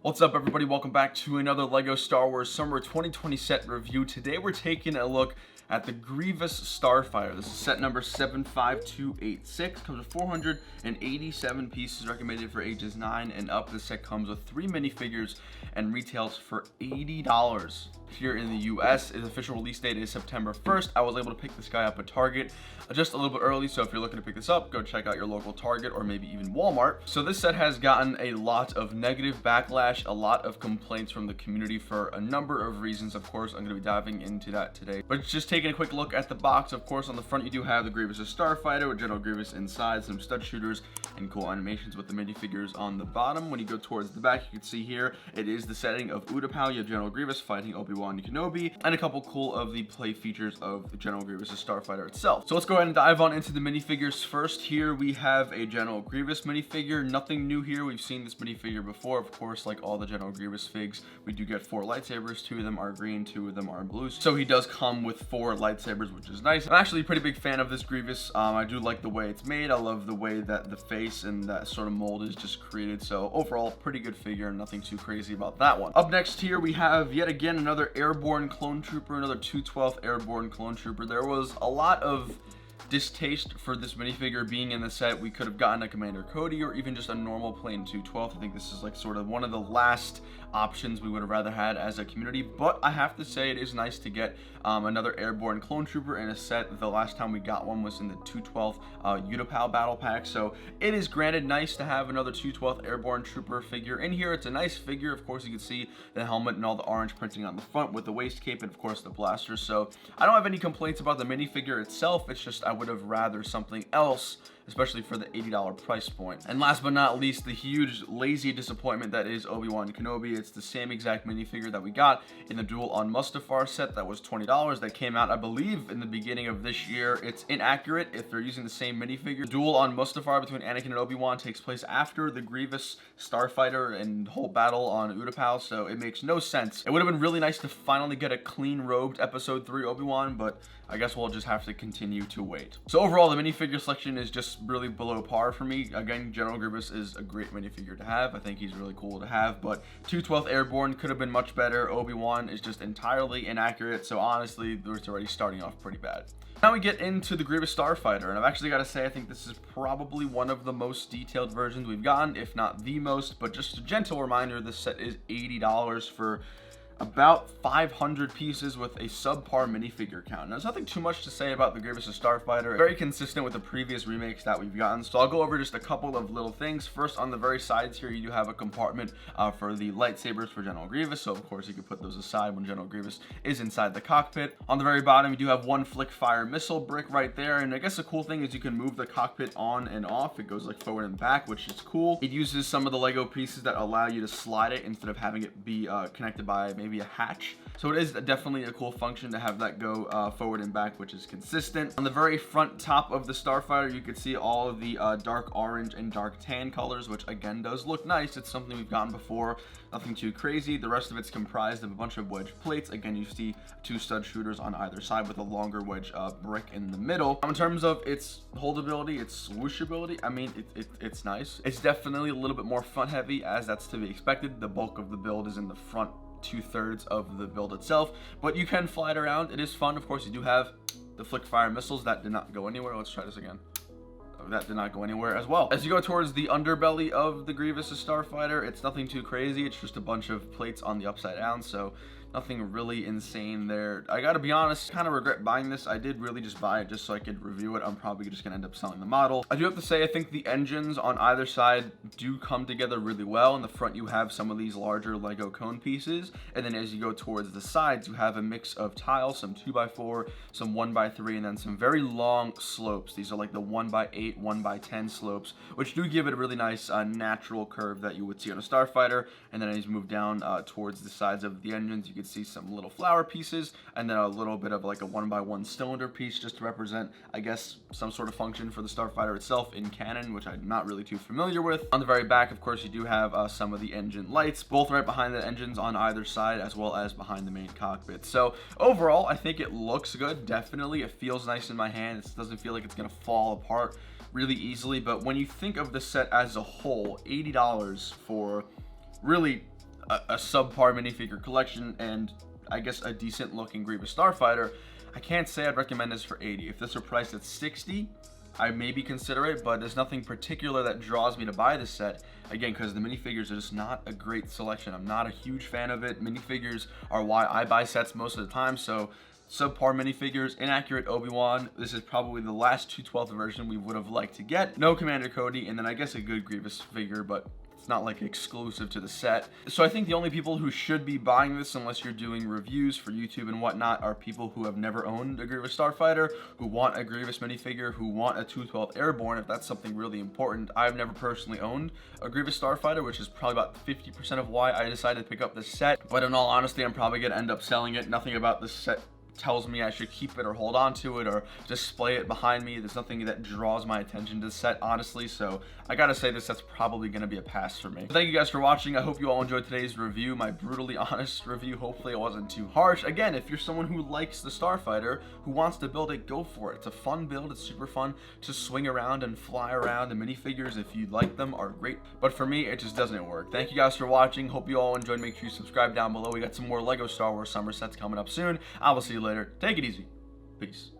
What's up, everybody? Welcome back to another LEGO Star Wars Summer 2020 set review. Today we're taking a look at the Grievous Starfighter. This is set number 75286. Comes with 487 pieces, recommended for ages 9 and up. This set comes with 3 minifigures and retails for $80 here in the US. Its official release date is September 1st. I was able to pick this guy up at Target just a little bit early, so if you're looking to pick this up, go check out your local Target or maybe even Walmart. So this set has gotten a lot of negative backlash, a lot of complaints from the community for a number of reasons. Of course, I'm going to be diving into that today. But just taking a quick look at the box, of course, on the front you do have the Grievous Starfighter with General Grievous inside, some stud shooters, and cool animations with the minifigures on the bottom. When you go towards the back, you can see here, it is the setting of Utapau. You have General Grievous fighting ObiWan Kenobi, and a couple cool of the play features of the General Grievous Starfighter itself. So let's go ahead and dive on into the minifigures first. Here we have a General Grievous minifigure. Nothing new here. We've seen this minifigure before. Of course, like all the General Grievous figs, we do get 4 lightsabers. 2 of them are green, 2 of them are blue. So he does come with 4 lightsabers, which is nice. I'm actually a pretty big fan of this Grievous. I do like the way it's made. I love the way that the face and that sort of mold is just created. So overall, pretty good figure. Nothing too crazy about that one. Up next here, we have yet again another airborne clone trooper, another 212th airborne clone trooper. There was a lot of distaste for this minifigure being in the set. We could have gotten a Commander Cody or even just a normal plain 212th. I think this is like sort of one of the last options we would have rather had as a community, but I have to say it is nice to get another airborne clone trooper in a set. The last time we got one was in the 212th Utapau battle pack, so it is granted nice to have another 212th airborne trooper figure in here. It's a nice figure. Of course, you can see the helmet and all the orange printing on the front with the waist cape and of course the blaster, so I don't have any complaints about the minifigure itself. It's just I would have rather something else, especially for the $80 price point. And last but not least, the huge lazy disappointment that is ObiWan Kenobi. It's the same exact minifigure that we got in the Duel on Mustafar set that was $20 that came out, I believe, in the beginning of this year. It's inaccurate if they're using the same minifigure. Duel on Mustafar between Anakin and Obi-Wan takes place after the Grievous Starfighter and whole battle on Utapau, so it makes no sense. It would have been really nice to finally get a clean robed episode 3 Obi-Wan, but I guess we'll just have to continue to wait. So overall, the minifigure selection is just really below par for me. Again, General Grievous is a great minifigure to have. I think he's really cool to have, but 212th Airborne could have been much better. Obi-Wan is just entirely inaccurate, so honestly, it's already starting off pretty bad. Now we get into the Grievous Starfighter, and I've actually got to say I think this is probably one of the most detailed versions we've gotten, if not the most, but just a gentle reminder, this set is $80 for about 500 pieces with a subpar minifigure count. Now, there's nothing too much to say about the Grievous Starfighter. Very consistent with the previous remakes that we've gotten. So I'll go over just a couple of little things. First, on the very sides here, you do have a compartment for the lightsabers for General Grievous. So of course, you can put those aside when General Grievous is inside the cockpit. On the very bottom, you do have one flick fire missile brick right there. And I guess the cool thing is you can move the cockpit on and off. It goes like forward and back, which is cool. It uses some of the Lego pieces that allow you to slide it instead of having it be connected by maybe a hatch. So it is definitely a cool function to have that go forward and back, which is consistent. On the very front top of the Starfighter, you can see all of the dark orange and dark tan colors, which again does look nice. It's something we've gotten before, nothing too crazy. The rest of it's comprised of a bunch of wedge plates. Again, you see 2 stud shooters on either side with a longer wedge brick in the middle. In terms of its holdability, its swooshability, I mean, it's nice. It's definitely a little bit more front heavy, as that's to be expected. The bulk of the build is in the front 2/3 of the build itself, but you can fly it around. It is fun. Of course, you do have the flick fire missiles that did not go anywhere. Let's try this again. That did not go anywhere as well. As you go towards the underbelly of the Grievous Starfighter, it's nothing too crazy. It's just a bunch of plates on the upside down, so nothing really insane there. I gotta be honest, kind of regret buying this. I did really just buy it just so I could review it. I'm probably just gonna end up selling the model. I do have to say, I think the engines on either side do come together really well. In the front, you have some of these larger Lego cone pieces, and then as you go towards the sides, you have a mix of tiles, some 2x4, some 1x3, and then some very long slopes. These are like the 1x8, 1x10 slopes, which do give it a really nice natural curve that you would see on a Starfighter. And then as you move down towards the sides of the engines, you can see some little flower pieces, and then a little bit of like a 1x1 cylinder piece just to represent, I guess, some sort of function for the Starfighter itself in canon, which I'm not really too familiar with. On the very back, of course, you do have some of the engine lights, both right behind the engines on either side, as well as behind the main cockpit. So overall, I think it looks good. Definitely, it feels nice in my hand. It doesn't feel like it's gonna fall apart really easily. But when you think of the set as a whole, $80 for really a subpar minifigure collection and I guess a decent looking Grievous Starfighter, I can't say I'd recommend this for 80. If this were priced at 60, I maybe consider it, but there's nothing particular that draws me to buy this set. Again, because the minifigures are just not a great selection. I'm not a huge fan of it. Minifigures are why I buy sets most of the time, so subpar minifigures, Innaccurate Obi-Wan. This is probably the last 2/12 version we would have liked to get. No Commander Cody, and then I guess a good Grievous figure, but it's not like exclusive to the set. So I think the only people who should be buying this, unless you're doing reviews for YouTube and whatnot, are people who have never owned a Grievous Starfighter, who want a Grievous minifigure, who want a 2/12 Airborne, if that's something really important. I've never personally owned a Grievous Starfighter, which is probably about 50% of why I decided to pick up this set. But in all honesty, I'm probably gonna end up selling it. Nothing about this set tells me I should keep it or hold on to it or display it behind me. There's nothing that draws my attention to the set, honestly, so I gotta say this set's probably gonna be a pass for me. Thank you guys for watching. I hope you all enjoyed today's review, my brutally honest review. Hopefully it wasn't too harsh. Again, if you're someone who likes the Starfighter, who wants to build it, go for it. It's a fun build. It's super fun to swing around and fly around. The minifigures, if you like them, are great, but for me, it just doesn't work. Thank you guys for watching. Hope you all enjoyed. Make sure you subscribe down below. We got some more Lego Star Wars Summer sets coming up soon. I will see you later. Take it easy. Peace.